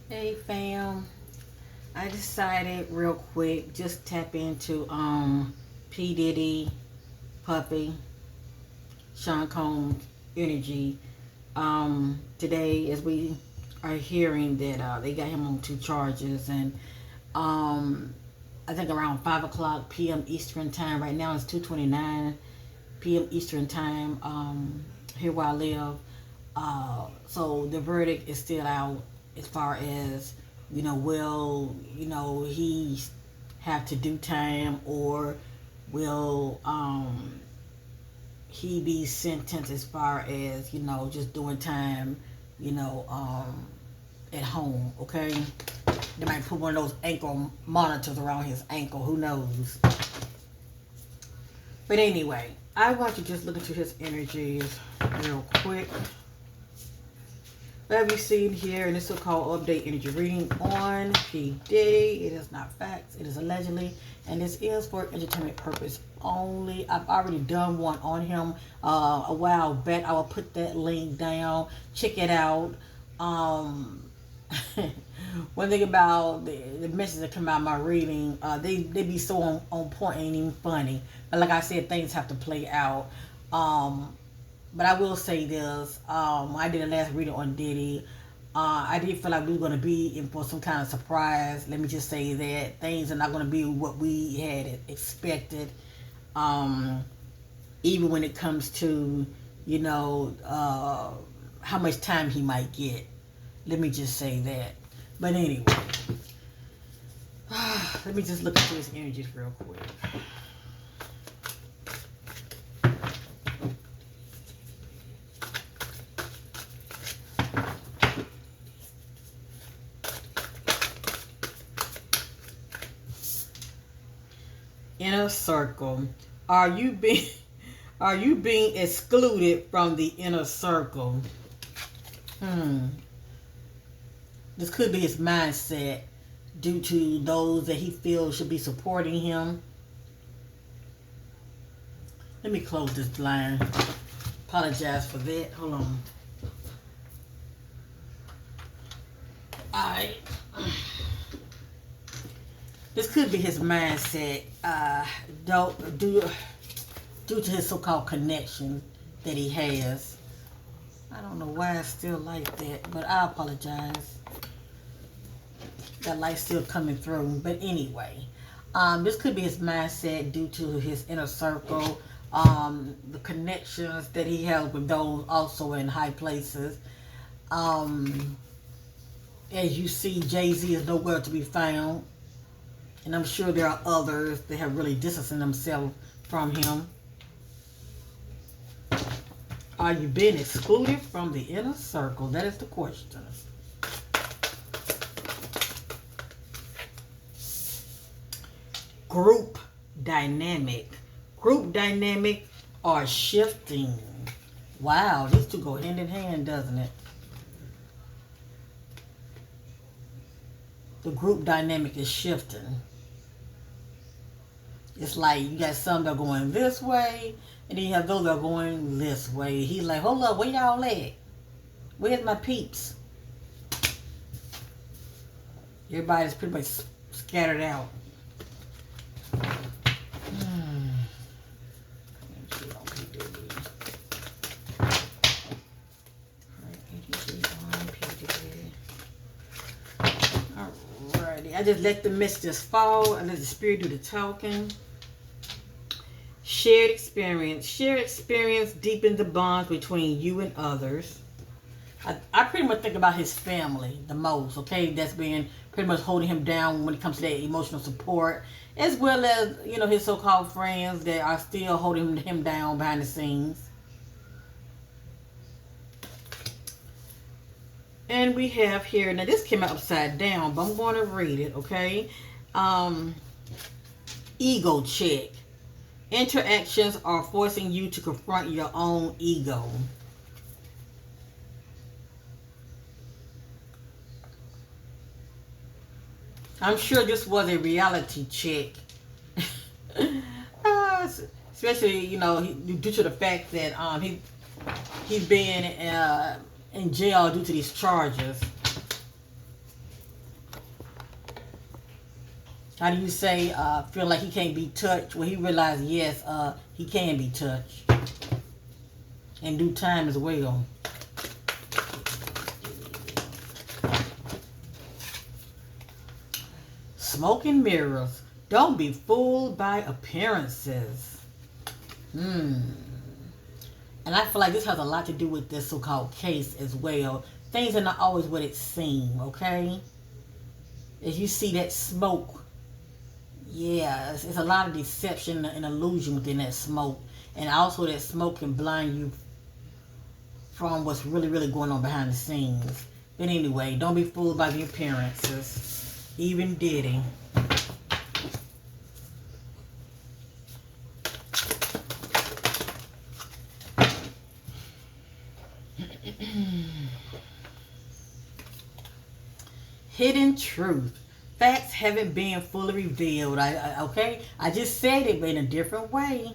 Hey fam, I decided real quick just tap into P. Diddy, Puppy, Sean Combs energy. Today as we are hearing that they got him on two charges and um I think around 5 o'clock PM Eastern time. Right now it's 2:29 PM Eastern time, here where I live. So the verdict is still out as far as, will, he have to do time, or will he be sentenced as far as, just doing time, you know, um, at home, okay? They might put one of those ankle monitors around his ankle, who knows? But anyway, I want to just look into his energies real quick. What have you seen here in this so-called update energy reading on P. Diddy? It is not facts. It is allegedly. And this is for entertainment purpose only. I've already done one on him a while back. I will put that link down. Check it out. Um, One thing about the messages that come out of my reading, they be so on point, ain't even funny. But like I said, things have to play out. Um, but I will say this. I did a last reading on Diddy. I did feel like we were going to be in for some kind of surprise. Let me just say that things are not going to be what we had expected. Um, Even when it comes to, how much time he might get. Let me just say that. But anyway, let me just look into his energies real quick. Inner circle. Are you being are you being excluded from the inner circle? Hmm. This could be his mindset due to those that he feels should be supporting him. Let me close this blind. Apologize for that. Hold on. Alright. This could be his mindset, due to his so-called connection that he has. I don't know why it's still like that, but I apologize. That light's still coming through. But anyway, this could be his mindset due to his inner circle, the connections that he has with those also in high places. Um, as you see, Jay-Z is nowhere to be found. And I'm sure there are others that have really distanced themselves from him. Are you being excluded from the inner circle? That is the question. Group dynamic. Group dynamic are shifting. Wow, these two go hand in hand, doesn't it? The group dynamic is shifting. It's like you got some that are going this way, and then you have those that are going this way. He's like, hold up, where y'all at? Where's my peeps? Everybody's pretty much scattered out. Alrighty, I just let the messages fall. I let the spirit do the talking. Shared experience. Shared experience deepens the bonds between you and others. I pretty much think about his family the most, okay? That's been pretty much holding him down when it comes to that emotional support, as well as, his so-called friends that are still holding him down behind the scenes. And we have here, now this came out upside down, but I'm going to read it, okay? Ego check. Interactions are forcing you to confront your own ego. I'm sure this was a reality check. Especially, due to the fact that he's been in jail due to these charges. How do you say, feel like he can't be touched? Well, he realized, yes, he can be touched. In due time as well. Smoke and mirrors. Don't be fooled by appearances. And I feel like this has a lot to do with this so-called case as well. Things are not always what it seems, okay? As you see that smoke, yeah, it's a lot of deception and illusion within that smoke. And also that smoke can blind you from what's really, really going on behind the scenes. But anyway, don't be fooled by the appearances. Even Diddy. Hidden truth. Facts haven't been fully revealed. Okay? I just said it, but in a different way.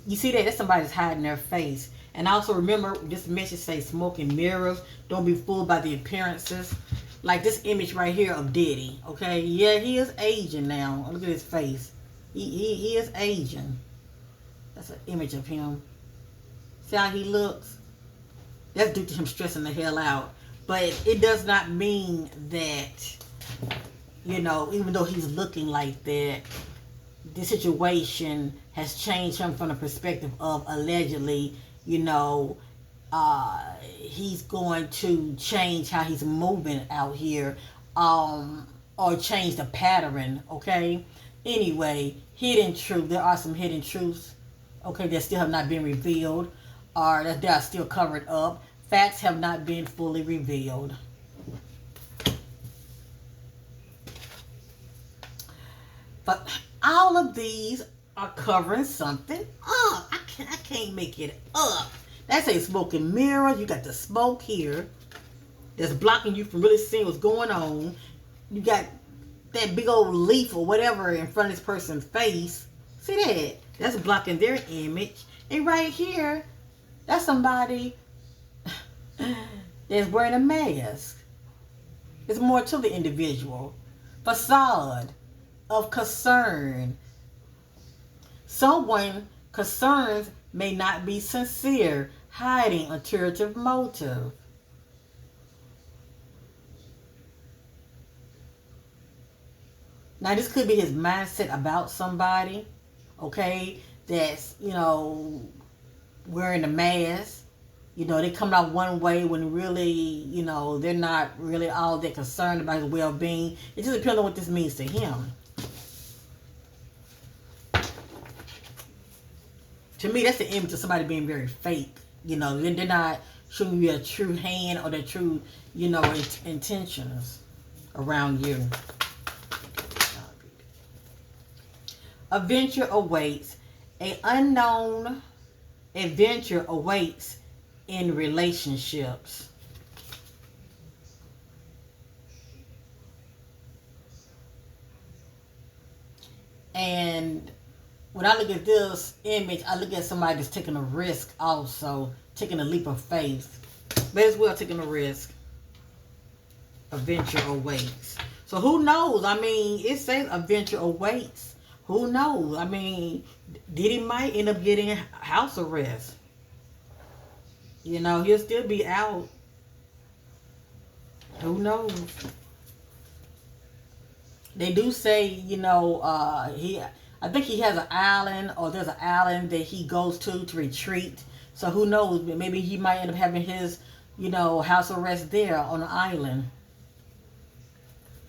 You see that? That's somebody's hiding their face. And also remember, this message says smoke and mirrors. Don't be fooled by the appearances. Like this image right here of Diddy. Okay? Yeah, he is aging now. Look at his face. He is aging. That's an image of him. See how he looks? That's due to him stressing the hell out. But it does not mean that, you know, even though he's looking like that, this situation has changed him from the perspective of allegedly, you know, he's going to change how he's moving out here, or change the pattern, okay? Anyway, hidden truth. There are some hidden truths, okay, that still have not been revealed, or that they are still covered up. Facts have not been fully revealed. But all of these are covering something up. I can't make it up. That's a smoke and mirror. You got the smoke here that's blocking you from really seeing what's going on. You got that big old leaf or whatever in front of this person's face. See that? That's blocking their image. And right here, that's somebody that's wearing a mask. It's more to the individual. Facade of concern. Someone concerns may not be sincere, hiding ulterior motive. Now this could be his mindset about somebody, okay, that's, you know, wearing a mask. You know, they come out one way when really, you know, they're not really all that concerned about his well-being. It just depends on what this means to him. To me, that's the image of somebody being very fake. You know, they're not showing you a true hand or their true, you know, intentions around you. Adventure awaits. An unknown adventure awaits in relationships. And when I look at this image, I look at somebody that's taking a risk also, taking a leap of faith. But as well taking a risk. Adventure awaits. So who knows? I mean, it says adventure awaits. Who knows? I mean, Diddy might end up getting house arrest. You know, he'll still be out. Who knows? They do say, you know, I think he has an island, or there's an island that he goes to retreat. So who knows? Maybe he might end up having his, you know, house arrest there on the island.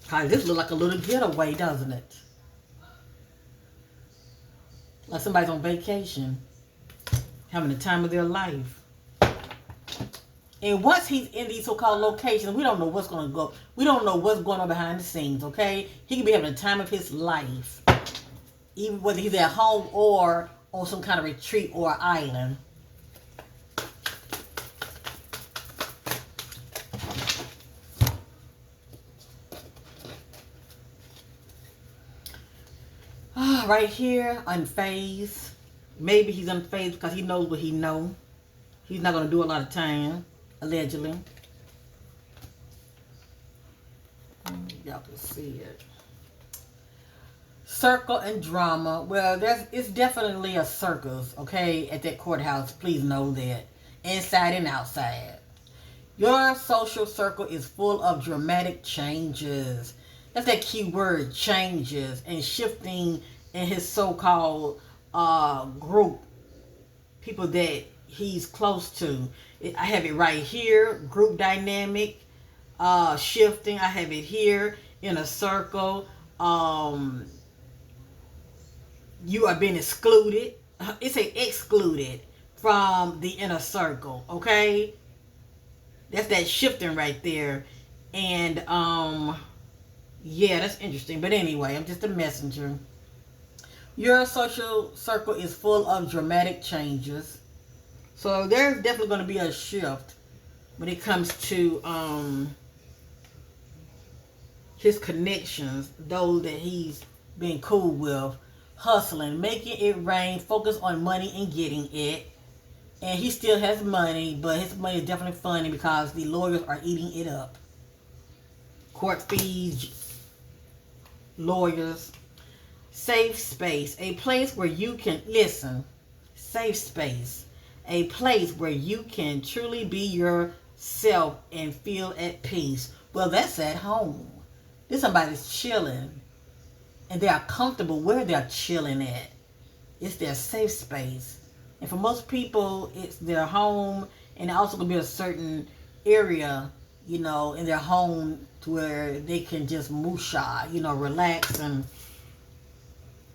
Cause this looks like a little getaway, doesn't it? Like somebody's on vacation, having the time of their life. And once he's in these so-called locations, we don't know what's going to go. We don't know what's going on behind the scenes, okay? He could be having the time of his life. Even whether he's at home or on some kind of retreat or island. Right here, unfazed. Maybe he's unfazed because he knows what he knows. He's not going to do a lot of time, allegedly. Y'all can see it. circle and drama. Well, it's definitely a circus, okay, at that courthouse. Please know that. Inside and outside. Your social circle is full of dramatic changes. That's that key word, changes, and shifting in his so-called group, people that he's close to. I have it right here, group dynamic, shifting. I have it here in a circle. You are being excluded. It's a excluded from the inner circle, okay? That's that shifting right there. And yeah, that's interesting. But anyway, I'm just a messenger. Your social circle is full of dramatic changes. So there's definitely going to be a shift when it comes to his connections, those that he's been cool with, hustling, making it rain, focus on money and getting it. And he still has money, but his money is definitely funny because the lawyers are eating it up. Court fees, lawyers. Safe space, a place where you can listen. Safe space, a place where you can truly be yourself and feel at peace. Well, that's at home. This somebody's chilling, and they are comfortable where they're chilling at. It's their safe space. And for most people, it's their home, and also going to be a certain area, you know, in their home to where they can just musha, you know, relax and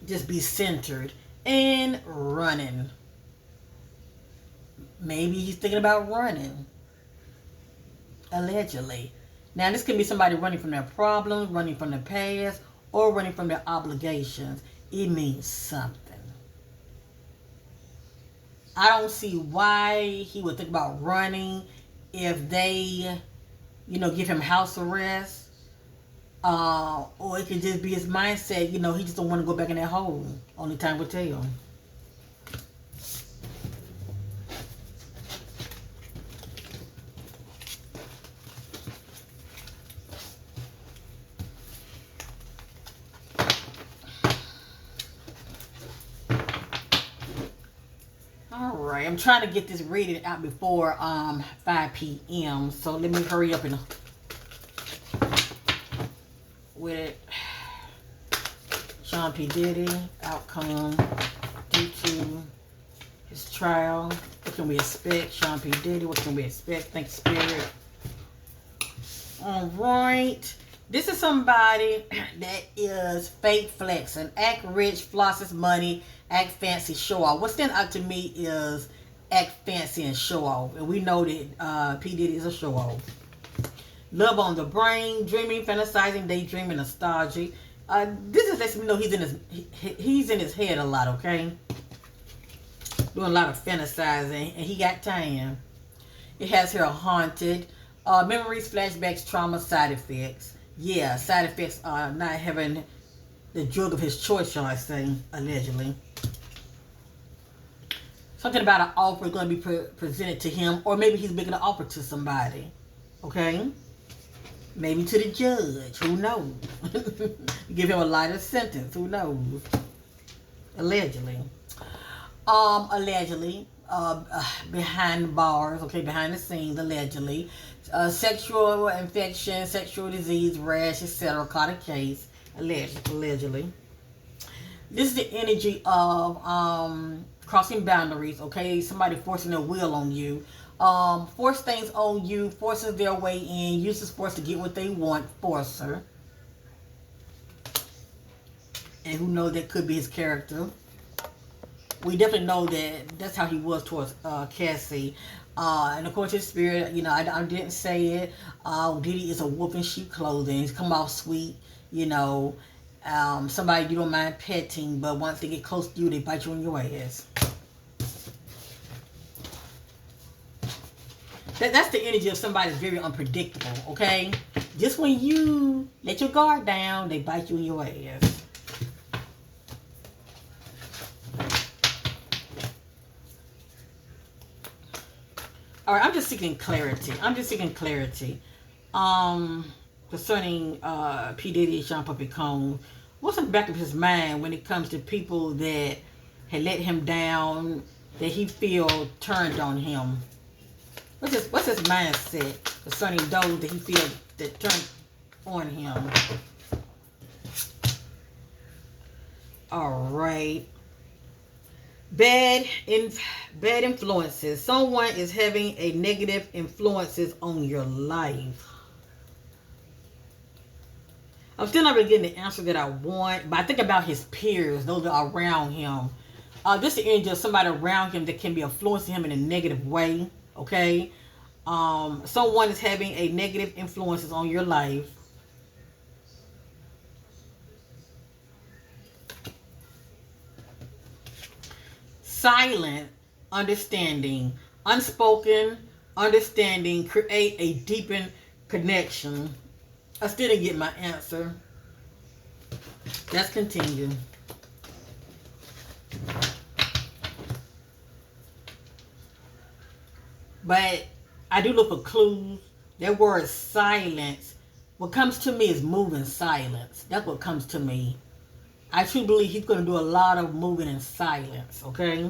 just be centered and running. Maybe he's thinking about running. Allegedly. Now, this can be somebody running from their problems, running from the past, or running from their obligations. It means something. I don't see why he would think about running if they, you know, give him house arrest. Or it could just be his mindset, you know, he just don't want to go back in that hole. Only time will tell. Alright, I'm trying to get this reading out before 5 p.m. So let me hurry up and with it. Sean P. Diddy, outcome due to his trial. What can we expect? Sean P. Diddy, what can we expect? Thank you, Spirit. Alright. This is somebody that is fake flexing. Act rich, floss his money, act fancy, show off. What stands out to me is act fancy and show off. And we know that P. Diddy is a show off. Love on the brain, dreaming, fantasizing, daydreaming, nostalgic. This is lets me know he's in his head a lot, okay? Doing a lot of fantasizing, and he got time. It has here haunted, memories, flashbacks, trauma, side effects. Yeah, side effects are not having the drug of his choice, shall I say, allegedly. Something about an offer going to be presented to him, or maybe he's making an offer to somebody, okay? Maybe to the judge. Who knows? Give him a lighter sentence. Who knows? Allegedly. Allegedly. Behind bars. Okay, behind the scenes. Allegedly. Sexual infection, sexual disease, rash, etc. Caught a case. Allegedly. This is the energy of crossing boundaries. Okay, somebody forcing their will on you. Force things on you, forces their way in, uses force to get what they want, forcer. And who knows, that could be his character. We definitely know that that's how he was towards Cassie. And of course his spirit, you know, I didn't say it. Diddy is a wolf in sheep clothing. He's come off sweet, you know. Somebody you don't mind petting, but once they get close to you, they bite you in your ass. That's the energy of somebody that's very unpredictable, okay? Just when you let your guard down, they bite you in your ass. All right, I'm just seeking clarity. Concerning P. Diddy, Sean Puppy Combs. what's in the back of his mind when it comes to people that had let him down, that he feel turned on him? What's his mindset concerning those that he feels that turned on him? All right. Bad influences. Someone is having a negative influences on your life. I'm still not really getting the answer that I want, but I think about his peers, those that are around him. This is the energy of somebody around him that can be influencing him in a negative way. Okay. Someone is having a negative influences on your life. Silent understanding, unspoken understanding, create a deepened connection. I still didn't get my answer. Let's continue. But I do look for clues. That word silence, what comes to me is moving silence. That's what comes to me. I truly believe he's going to do a lot of moving in silence, okay?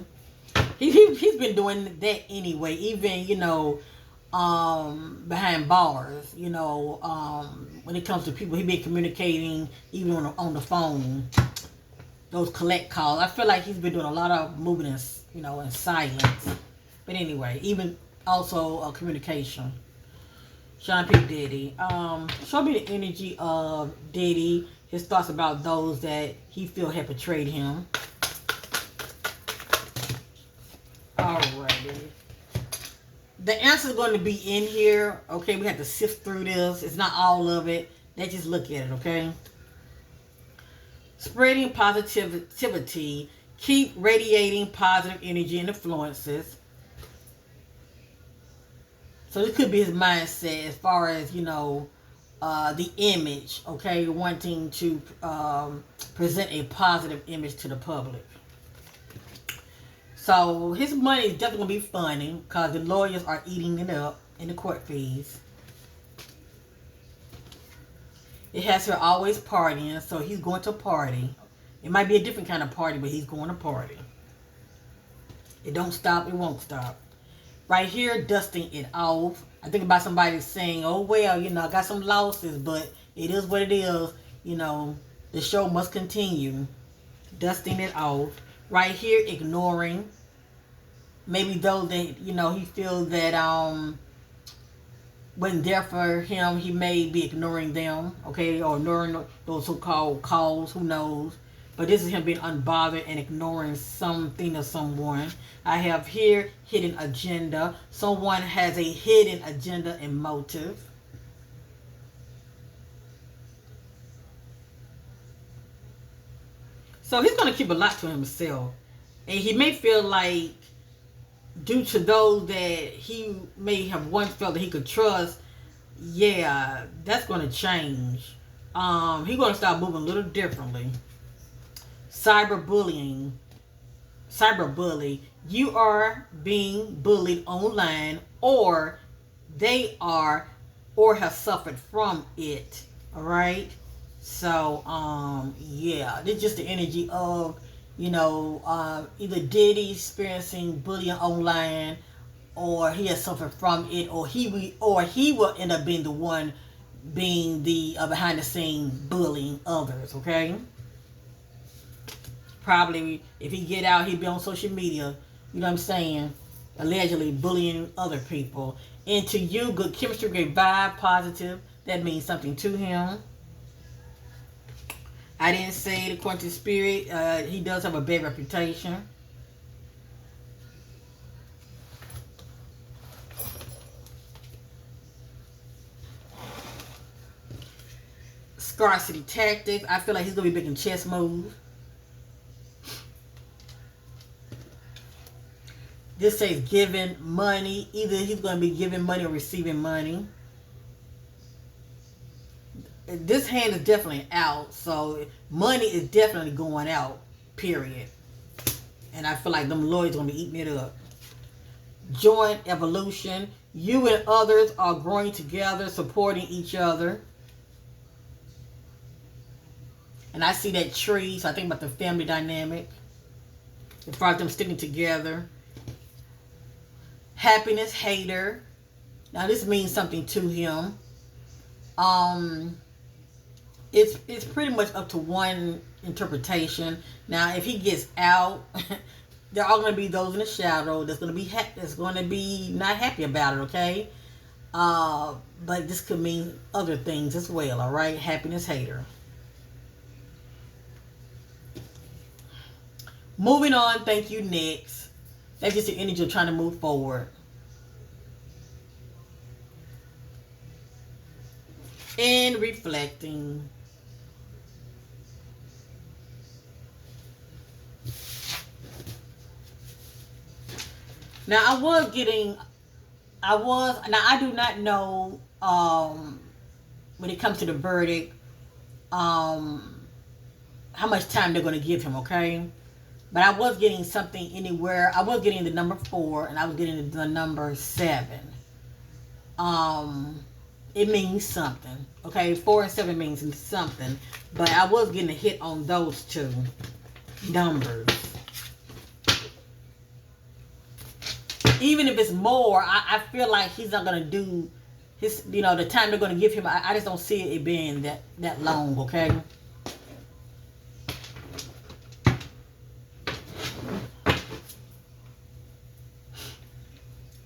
He's been doing that anyway, even, behind bars, when it comes to people, he been communicating even on the phone, those collect calls. I feel like he's been doing a lot of moving in silence. But anyway, even also communication. Sean P. Diddy. Show me the energy of Diddy, his thoughts about those that he feel have betrayed him. Alrighty. The answer is going to be in here. Okay, we have to sift through this. It's not all of it. Let's just look at it, okay? Spreading positivity. Keep radiating positive energy and influences. So this could be his mindset as far as, the image, okay? Wanting to present a positive image to the public. So his money is definitely going to be funny because the lawyers are eating it up in the court fees. It has her always partying, so he's going to party. It might be a different kind of party, but he's going to party. It don't stop, it won't stop. Right here, dusting it off. I think about somebody saying, oh, well, I got some losses, but it is what it is. The show must continue. Dusting it off. Right here, ignoring. Maybe those that, he feels that wasn't there for him, he may be ignoring them, okay, or ignoring those so-called calls, who knows. But this is him being unbothered and ignoring something or someone. I have here hidden agenda. Someone has a hidden agenda and motive. So he's going to keep a lot to himself. And he may feel like, due to those that he may have once felt that he could trust, yeah, that's going to change. He's going to start moving a little differently. Cyberbullying. Cyberbully. You are being bullied online, or they are, or have suffered from it. Alright? So, yeah, this is just the energy of, either Diddy experiencing bullying online, or he has suffered from it, or he will end up being the one being the behind the scene bullying others, okay? Probably if he get out, he'd be on social media, you know what I'm saying, allegedly bullying other people. And to you, good chemistry, great vibe, positive, that means something to him. I didn't say the according to spirit, he does have a bad reputation. Scarcity tactics. I feel like he's going to be making chess moves. This says giving money. Either he's going to be giving money or receiving money. This hand is definitely out. So money is definitely going out. Period. And I feel like them lawyers are going to be eating it up. Joint evolution. You and others are growing together, supporting each other. And I see that tree, so I think about the family dynamic. As far as them sticking together. Happiness hater. Now this means something to him. It's pretty much up to one interpretation. Now if he gets out, there are going to be those in the shadow that's going to be not happy about it. Okay, but this could mean other things as well. All right, happiness hater. Moving on. Thank you. Next, that's just the energy of trying to move forward. And reflecting. Now I do not know when it comes to the verdict how much time they're going to give him, okay? But I was getting something anywhere. I was getting the number 4 and I was getting the number 7. It means something, okay? 4 and 7 means something, but I was getting a hit on those two numbers. Even if it's more, I feel like he's not going to do his, the time they're going to give him. I just don't see it being that long, okay?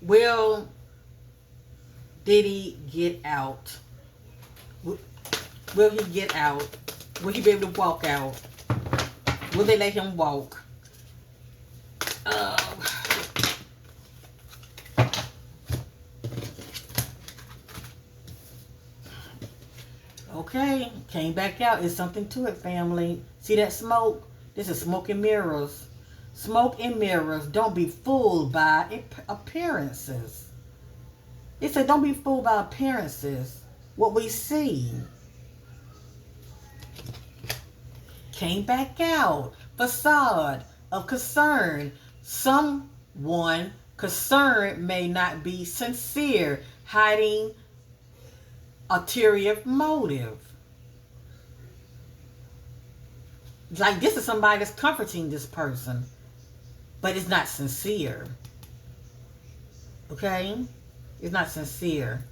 Will Diddy get out? Will he get out? Will he be able to walk out? Will they let him walk? Okay, came back out. It's something to it, family. See that smoke? This is smoke and mirrors. Smoke and mirrors. Don't be fooled by appearances. It said don't be fooled by appearances. What we see. Came back out. Facade of concern. Someone concerned may not be sincere. Hiding ulterior motive. Like this is somebody that's comforting this person, but it's not sincere. Okay? It's not sincere.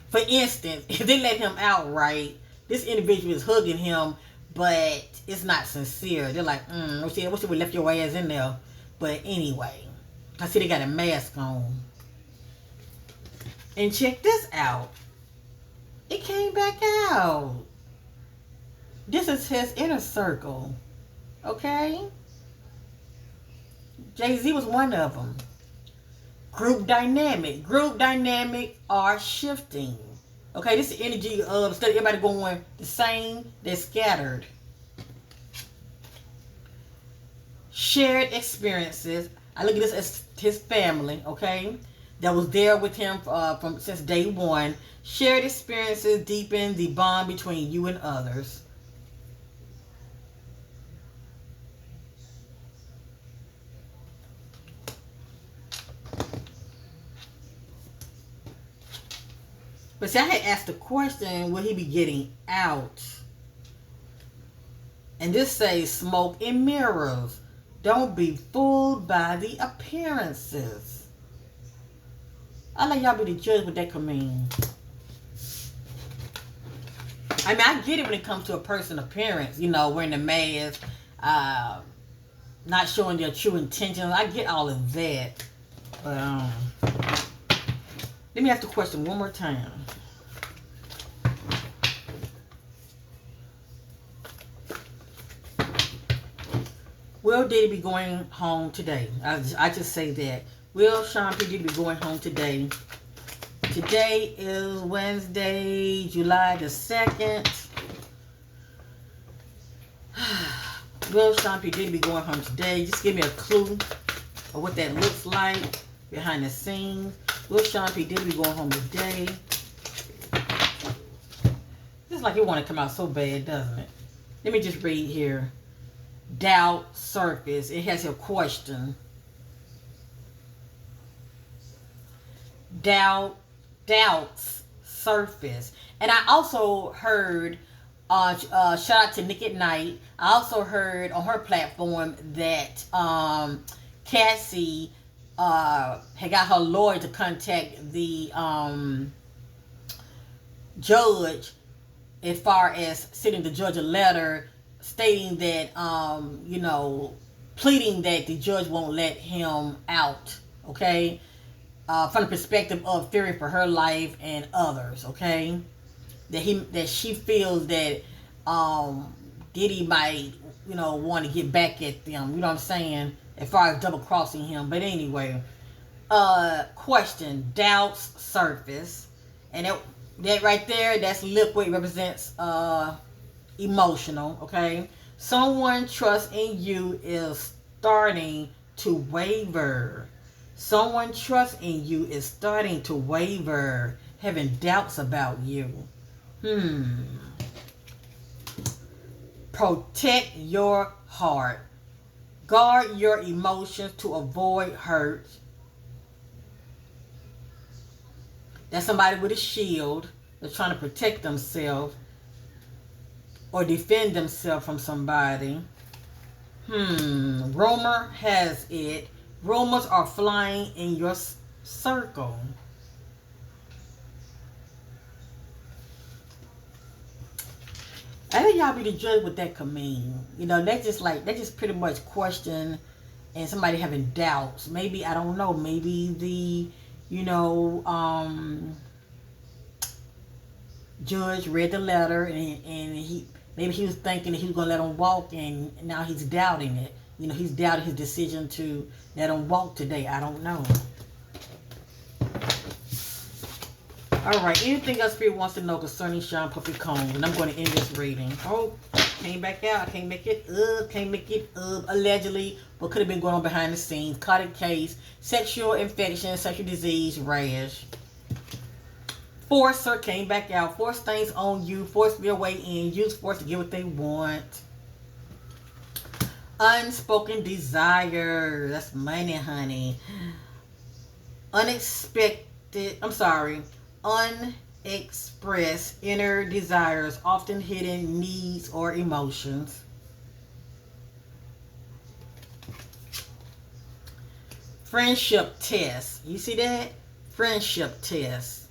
For instance, if they let him out right, this individual is hugging him, but it's not sincere. They're like, I wish we left your ass in there. But anyway, I see they got a mask on. And check this out. It came back out. This is his inner circle. Okay? Jay-Z was one of them. Group dynamic. Group dynamic are shifting. Okay, this is the energy of instead of everybody going the same, they're scattered. Shared experiences. I look at this as his family, okay? That was there with him from since day one. Shared experiences deepen the bond between you and others. But see, I had asked the question, will he be getting out? And this says smoke and mirrors. Don't be fooled by the appearances. I let y'all be the judge what that could mean. I mean, I get it when it comes to a person's appearance. Wearing a mask, not showing their true intentions. I get all of that. But, let me ask the question one more time. Will Diddy be going home today? I just say that. Will Sean P. Diddy be going home today? Today is Wednesday, July the 2nd. Will Sean P. Diddy be going home today? Just give me a clue of what that looks like behind the scenes. Will Sean P. Diddy be going home today? It's like it want to come out so bad, doesn't it? Let me just read here. Doubt surface. It has a question. Doubts surface. And I also heard Shout out to Nick at Night. I also heard on her platform that Cassie had got her lawyer to contact the judge as far as sending the judge a letter stating that, pleading that the judge won't let him out, okay? From the perspective of fearing for her life and others, okay? That she feels that Diddy might, want to get back at them, you know what I'm saying? As far as double crossing him. But anyway, question, doubts surface. And that right there, that's liquid, represents emotional, okay? Someone trust in you is starting to waver. Someone trust in you is starting to waver, having doubts about you. Protect your heart. Guard your emotions to avoid hurt. That's somebody with a shield. They're trying to protect themselves or defend themselves from somebody. Rumor has it. Rumors are flying in your circle. I think y'all be the judge what that could mean. That's just pretty much question and somebody having doubts. Maybe, I don't know, maybe the, judge read the letter and he was thinking that he was going to let him walk, and now he's doubting it. He's doubting his decision to let him walk today. I don't know. All right. Anything else Spirit wants to know concerning Sean Puffy Combs? And I'm going to end this reading. Oh, came back out. I can't make it up. Can't make it up. Allegedly, what could have been going on behind the scenes? Caught a case. Sexual infection. Sexual disease. Rash. Forcer came back out. Force things on you. Force their way in. Use force to get what they want. Unspoken desire. That's money, honey. Unexpressed inner desires, often hidden needs or emotions. Friendship test. You see that? Friendship test.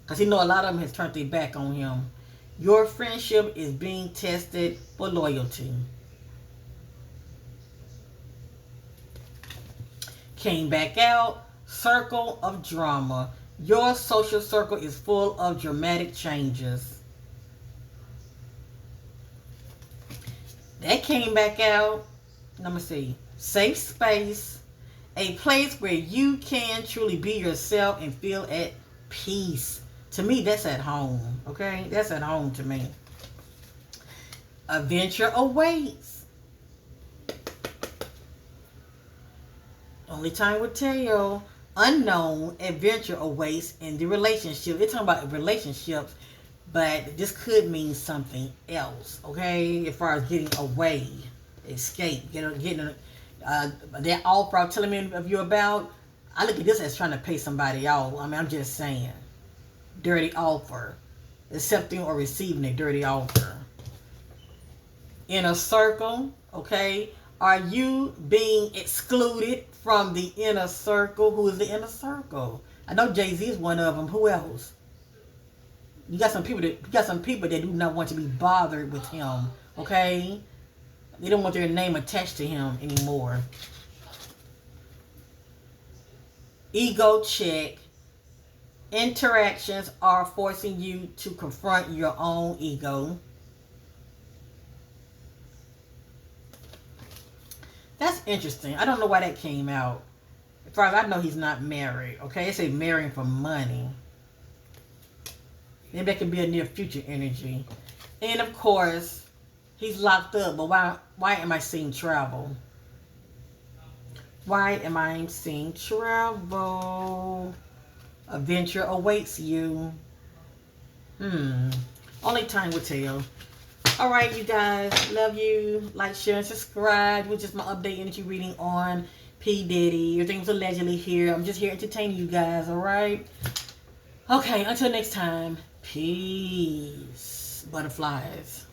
Because a lot of them has turned their back on him. Your friendship is being tested for loyalty. Came back out. Circle of drama. Your social circle is full of dramatic changes. That came back out. Let me see. Safe space. A place where you can truly be yourself and feel at peace. To me, that's at home. Okay? That's at home to me. Adventure awaits. Only time will tell. Unknown adventure awaits in the relationship. They're talking about relationships, but this could mean something else. Okay? As far as getting away, escape, getting that offer I'm telling me of you about. I look at this as trying to pay somebody off. I mean, I'm just saying. Dirty offer. Accepting or receiving a dirty offer. Inner circle, okay? Are you being excluded from the inner circle? Who is the inner circle? I know Jay-Z is one of them. Who else? You got some people that do not want to be bothered with him, okay? They don't want their name attached to him anymore. Ego check. Interactions are forcing you to confront your own ego. That's interesting. I don't know why that came out. As far as I know, he's not married. Okay, they say marrying for money. Maybe that could be a near future energy. And of course, he's locked up. But why am I seeing travel? Why am I seeing travel? Adventure awaits you. Only time will tell. Alright, you guys. Love you. Like, share, and subscribe. Which is my update energy reading on P.Diddy. Everything was allegedly here. I'm just here entertaining you guys. Alright? Okay, until next time. Peace. butterflies.